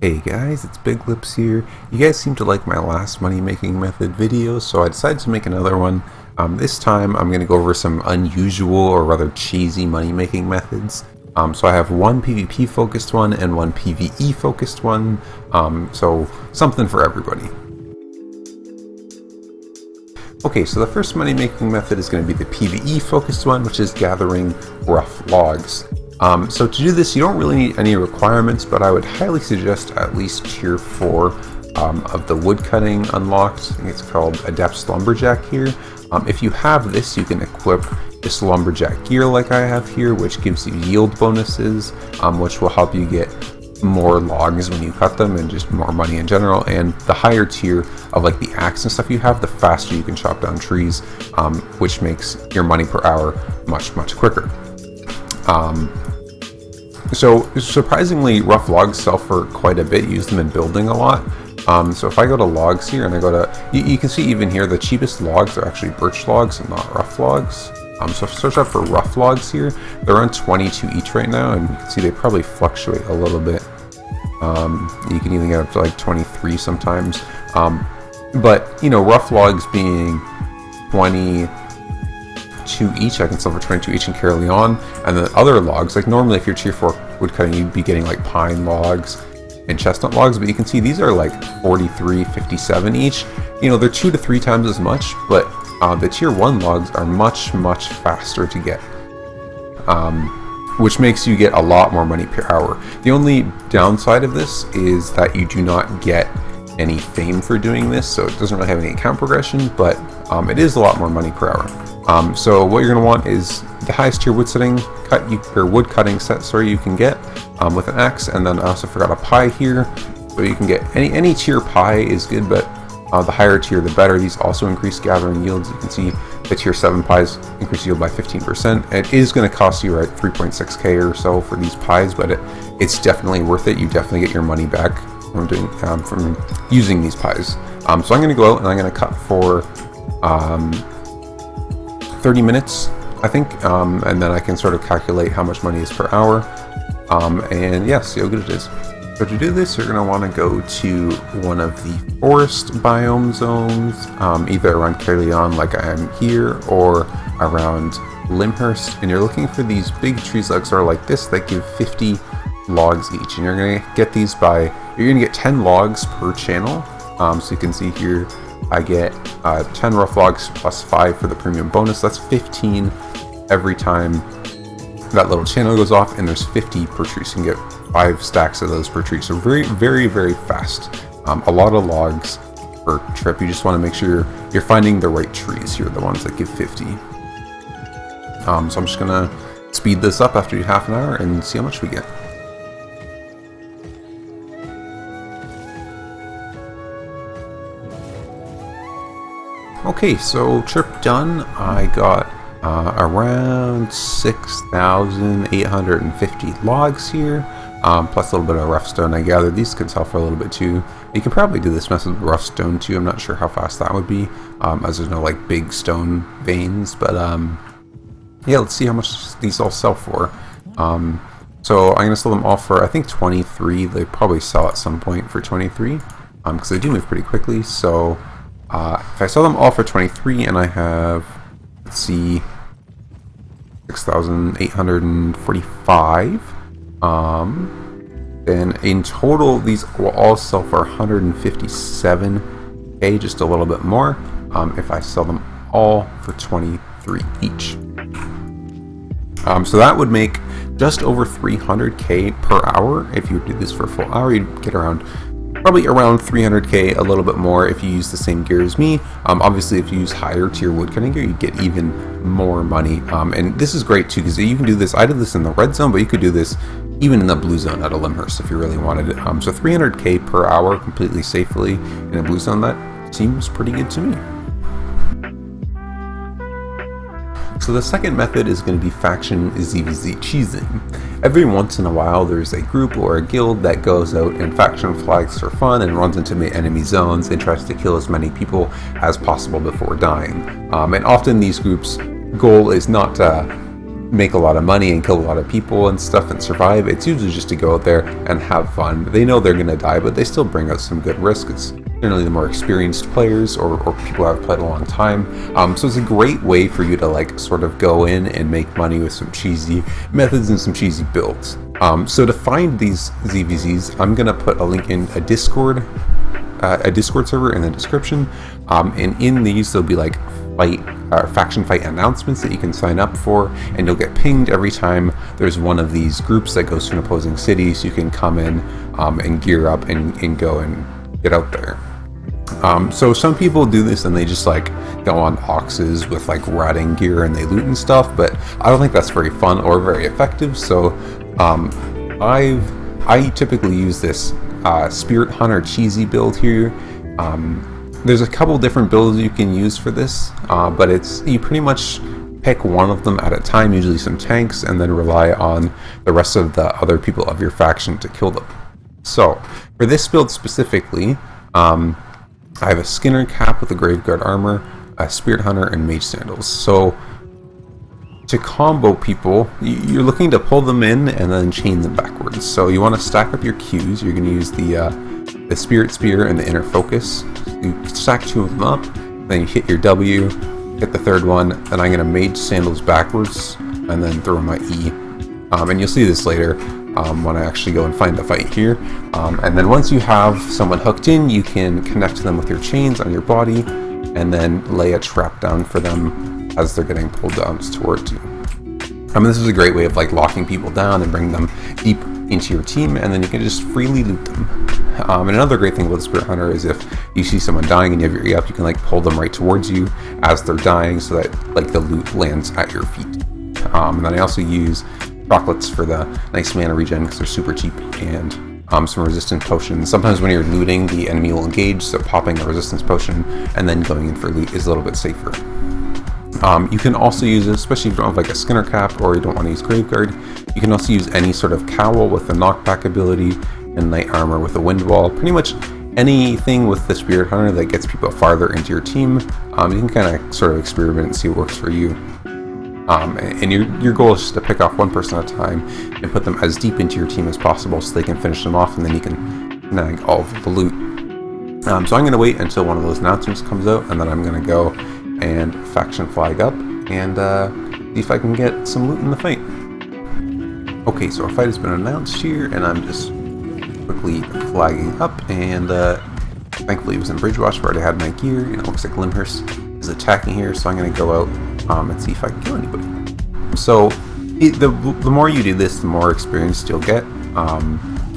Hey guys, it's Big Lips here. You guys seem to like my last money making method video, so I decided to make another one. This time I'm going to go over some unusual or rather cheesy money making methods. So I have one PvP focused one and one PvE focused one, so something for everybody. Okay, so the first money making method is going to be the PvE focused one, which is gathering rough logs. So to do this, you don't really need any requirements, but I would highly suggest at least tier 4 of the woodcutting unlocked. I think it's called Adept's Lumberjack here. If you have this, you can equip this lumberjack gear like I have here, which gives you yield bonuses, which will help you get more logs when you cut them and just more money in general. And the higher tier of like the axe and stuff you have, the faster you can chop down trees, which makes your money per hour much quicker. So surprisingly, rough logs sell for quite a bit. Use them in building a lot. So if I go to logs here and I go to, you can see even here the cheapest logs are actually birch logs and not rough logs. So if I search up for rough logs here, they're on 22 each right now, and you can see they probably fluctuate a little bit. You can even get up to like 23 sometimes. But you know, rough logs being 22 each, I can sell for 22 each and carry on. And then other logs, like normally if you're tier 4 woodcutting, you'd be getting like pine logs and chestnut logs, but you can see these are like 43, 57 each. You know, they're 2 to 3 times as much, but the tier 1 logs are much faster to get, which makes you get a lot more money per hour. The only downside of this is that you do not get any fame for doing this, so it doesn't really have any account progression, but it is a lot more money per hour. So what you're going to want is the highest tier wood cutting set you can get with an axe, and then I also forgot a pie here, so you can get any tier pie is good, but the higher tier the better. These also increase gathering yields. You can see the tier 7 pies increase yield by 15%. It is going to cost you 3.6k or so for these pies, but it's definitely worth it. You definitely get your money back from using these pies. So I'm going to go out and I'm going to cut for 30 minutes, I think, and then I can sort of calculate how much money is per hour, and yeah, see how good it is. So to do this, you're going to want to go to one of the forest biome zones, either around Kalaido like I am here, or around Limhurst, and you're looking for these big trees like this that give 50 logs each, and you're going to get these you're going to get 10 logs per channel. So you can see here I get 10 rough logs plus 5 for the premium bonus. That's 15 every time that little channel goes off, and there's 50 per tree, so you can get 5 stacks of those per tree. So very fast. A lot of logs per trip. You just want to make sure you're finding the right trees here, the ones that give 50. So I'm just gonna speed this up after half an hour and see how much we get. Okay, so trip done. I got around 6,850 logs here, plus a little bit of rough stone. I gather these could sell for a little bit too. You can probably do this method with rough stone too. I'm not sure how fast that would be, as there's no like big stone veins, but yeah, let's see how much these all sell for. So I'm gonna sell them all for, I think, 23. They probably sell at some point for 23, because they do move pretty quickly. So if I sell them all for 23 and I have, let's see, 6,845, then in total these will all sell for 157k, just a little bit more, if I sell them all for 23 each. So that would make just over 300k per hour. If you do this for a full hour, you'd get probably around 300k, a little bit more if you use the same gear as me. Obviously, if you use higher tier woodcutting gear, you get even more money. And this is great too, because you can do this. I did this in the red zone, but you could do this even in the blue zone at a Limhurst if you really wanted it. So 300k per hour completely safely in a blue zone, that seems pretty good to me. So the second method is going to be faction ZVZ cheesing. Every once in a while there's a group or a guild that goes out and faction flags for fun and runs into enemy zones and tries to kill as many people as possible before dying. And often these groups' goal is not to make a lot of money and kill a lot of people and stuff and survive. It's usually just to go out there and have fun. They know they're going to die, but they still bring out some good risk. It's generally the more experienced players or people who have played a long time. So it's a great way for you to like sort of go in and make money with some cheesy methods and some cheesy builds. So to find these ZVZs, I'm going to put a link in a Discord server in the description. And in these, there'll be like faction fight announcements that you can sign up for, and you'll get pinged every time there's one of these groups that goes to an opposing city, so you can come in and gear up and go and get out there. So some people do this and they just like go on oxes with like ratting gear and they loot and stuff, but I don't think that's very fun or very effective. So I typically use this Spirit Hunter cheesy build here. There's a couple different builds you can use for this, but you pretty much pick one of them at a time, usually some tanks, and then rely on the rest of the other people of your faction to kill them. So for this build specifically, I have a Skinner cap with a Graveguard armor, a Spirit Hunter, and Mage Sandals. So to combo people, you're looking to pull them in and then chain them backwards. So you want to stack up your Qs. You're going to use the Spirit Spear and the Inner Focus. You stack two of them up, then you hit your W, hit the third one, and I'm going to Mage Sandals backwards and then throw my E. And you'll see this later when I actually go and find the fight here. And then once you have someone hooked in, you can connect them with your chains on your body and then lay a trap down for them as they're getting pulled down towards you. This is a great way of like locking people down and bring them deep into your team, and then you can just freely loot them. And another great thing about the Spirit Hunter is if you see someone dying and you have your E up, you can like pull them right towards you as they're dying so that like the loot lands at your feet. And then I also use chocolates for the nice mana regen because they're super cheap, and some resistance potions. Sometimes when you're looting, the enemy will engage, so popping a resistance potion and then going in for loot is a little bit safer. You can also use it, especially if you don't have like a Skinner cap or you don't want to use Graveguard, you can also use any sort of cowl with a knockback ability and Knight Armor with a wind wall. Pretty much anything with the Spirit Hunter that gets people farther into your team, you can kind of sort of experiment and see what works for you. And your goal is just to pick off one person at a time and put them as deep into your team as possible so they can finish them off, and then you can snag all of the loot. So I'm going to wait until one of those announcements comes out, and then I'm going to go and faction flag up and see if I can get some loot in the fight. Okay, so our fight has been announced here, and I'm just quickly flagging up, and thankfully it was in Bridgewatch where I already had my gear, and it looks like Limhurst is attacking here, so I'm going to go out and see if I can kill anybody. So the more you do this, the more experienced you'll get,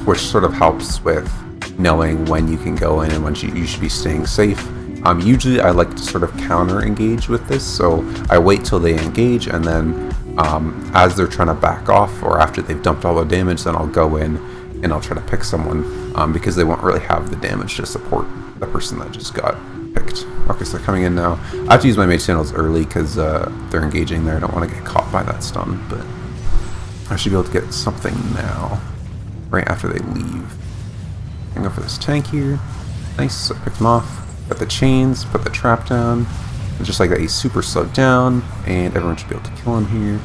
which sort of helps with knowing when you can go in and when you should be staying safe. Usually I like to sort of counter engage with this, so I wait till they engage, and then as they're trying to back off or after they've dumped all their damage, then I'll go in and I'll try to pick someone because they won't really have the damage to support the person that just got picked. Okay, so they're coming in now. I have to use my Mage Sandals early because they're engaging there. I don't want to get caught by that stun, but I should be able to get something now right after they leave. I'm going to go for this tank here. Nice, so I picked him off. Got the chains, put the trap down, and just like that he's super slowed down, and everyone should be able to kill him here.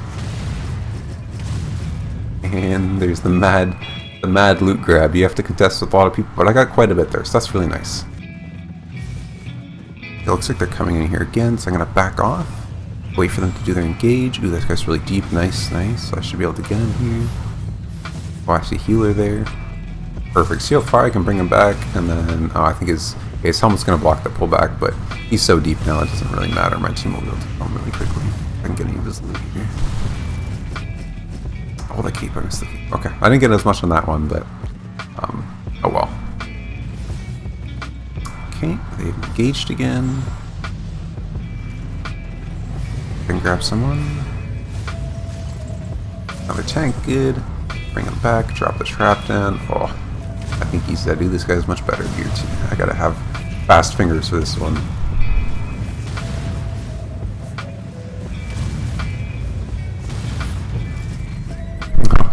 And there's the mad loot grab. You have to contest with a lot of people, but I got quite a bit there, so that's really nice. It looks like they're coming in here again, so I'm gonna back off, wait for them to do their engage. Ooh, that guy's really deep. Nice, nice. So I should be able to get him here. Oh, I see healer there. Perfect. See how far I can bring him back, and then I think his helmet's going to block the pullback, but he's so deep now it doesn't really matter. My team will be able to kill him really quickly. I can get any of his loot here. Oh, the keep. I missed the keep. Okay, I didn't get as much on that one, but oh well. Okay, they've engaged again. Can grab someone. Another tank, good. Bring him back, drop the trap down. Oh, I think he's dead. Dude, this guy's much better here too. I gotta have fast fingers for this one.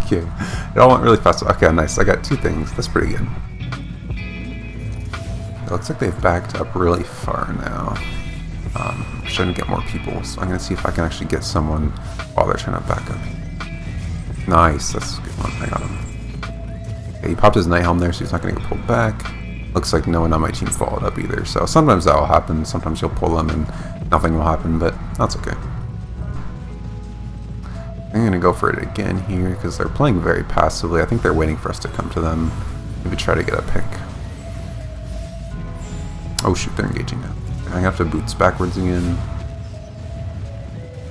Okay, it all went really fast. Okay, nice. I got two things. That's pretty good. It looks like they've backed up really far now. I'm trying to get more people, so I'm going to see if I can actually get someone while they're trying to back up. Nice, that's a good one. I got him. Okay, he popped his night helm there, so he's not going to get pulled back. Looks like no one on my team followed up either, so sometimes that will happen. Sometimes you'll pull them and nothing will happen, but that's okay. I'm going to go for it again here because they're playing very passively. I think they're waiting for us to come to them. Maybe try to get a pick. Oh shoot, they're engaging now. I have to boots backwards again.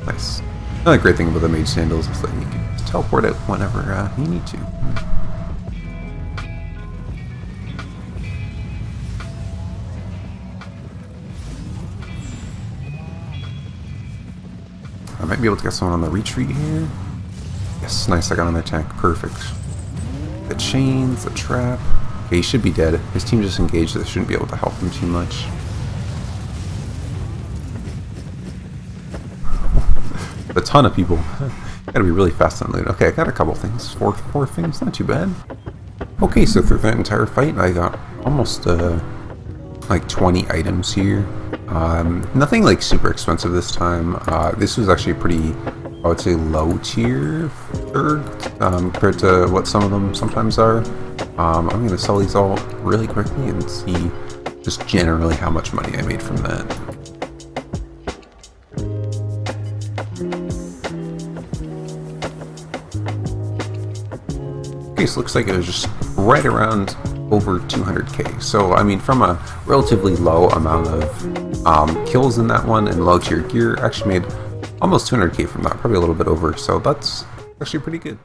Nice. Another great thing about the mage sandals is that you can just teleport out whenever you need to. I might be able to get someone on the retreat here. Yes, nice, I got on their tank. Perfect. The chains, the trap. Okay, he should be dead. His team just engaged, so they shouldn't be able to help him too much. A ton of people. Gotta be really fast on loot. Okay, I got a couple things. Four things, not too bad. Okay, so through that entire fight, I got almost like 20 items here. Nothing like super expensive this time. This was actually pretty, I would say, low tier third compared to what some of them sometimes are. I'm going to sell these all really quickly and see just generally how much money I made from that. Okay, so looks like it was just right around over 200k. So I mean, from a relatively low amount of kills in that one and low tier gear, actually made almost 200k from that, probably a little bit over. So that's actually pretty good.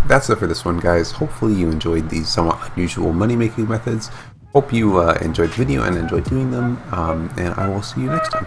That's it for this one, guys. Hopefully you enjoyed these somewhat unusual money making methods. Hope you enjoyed the video and enjoyed doing them, and I will see you next time.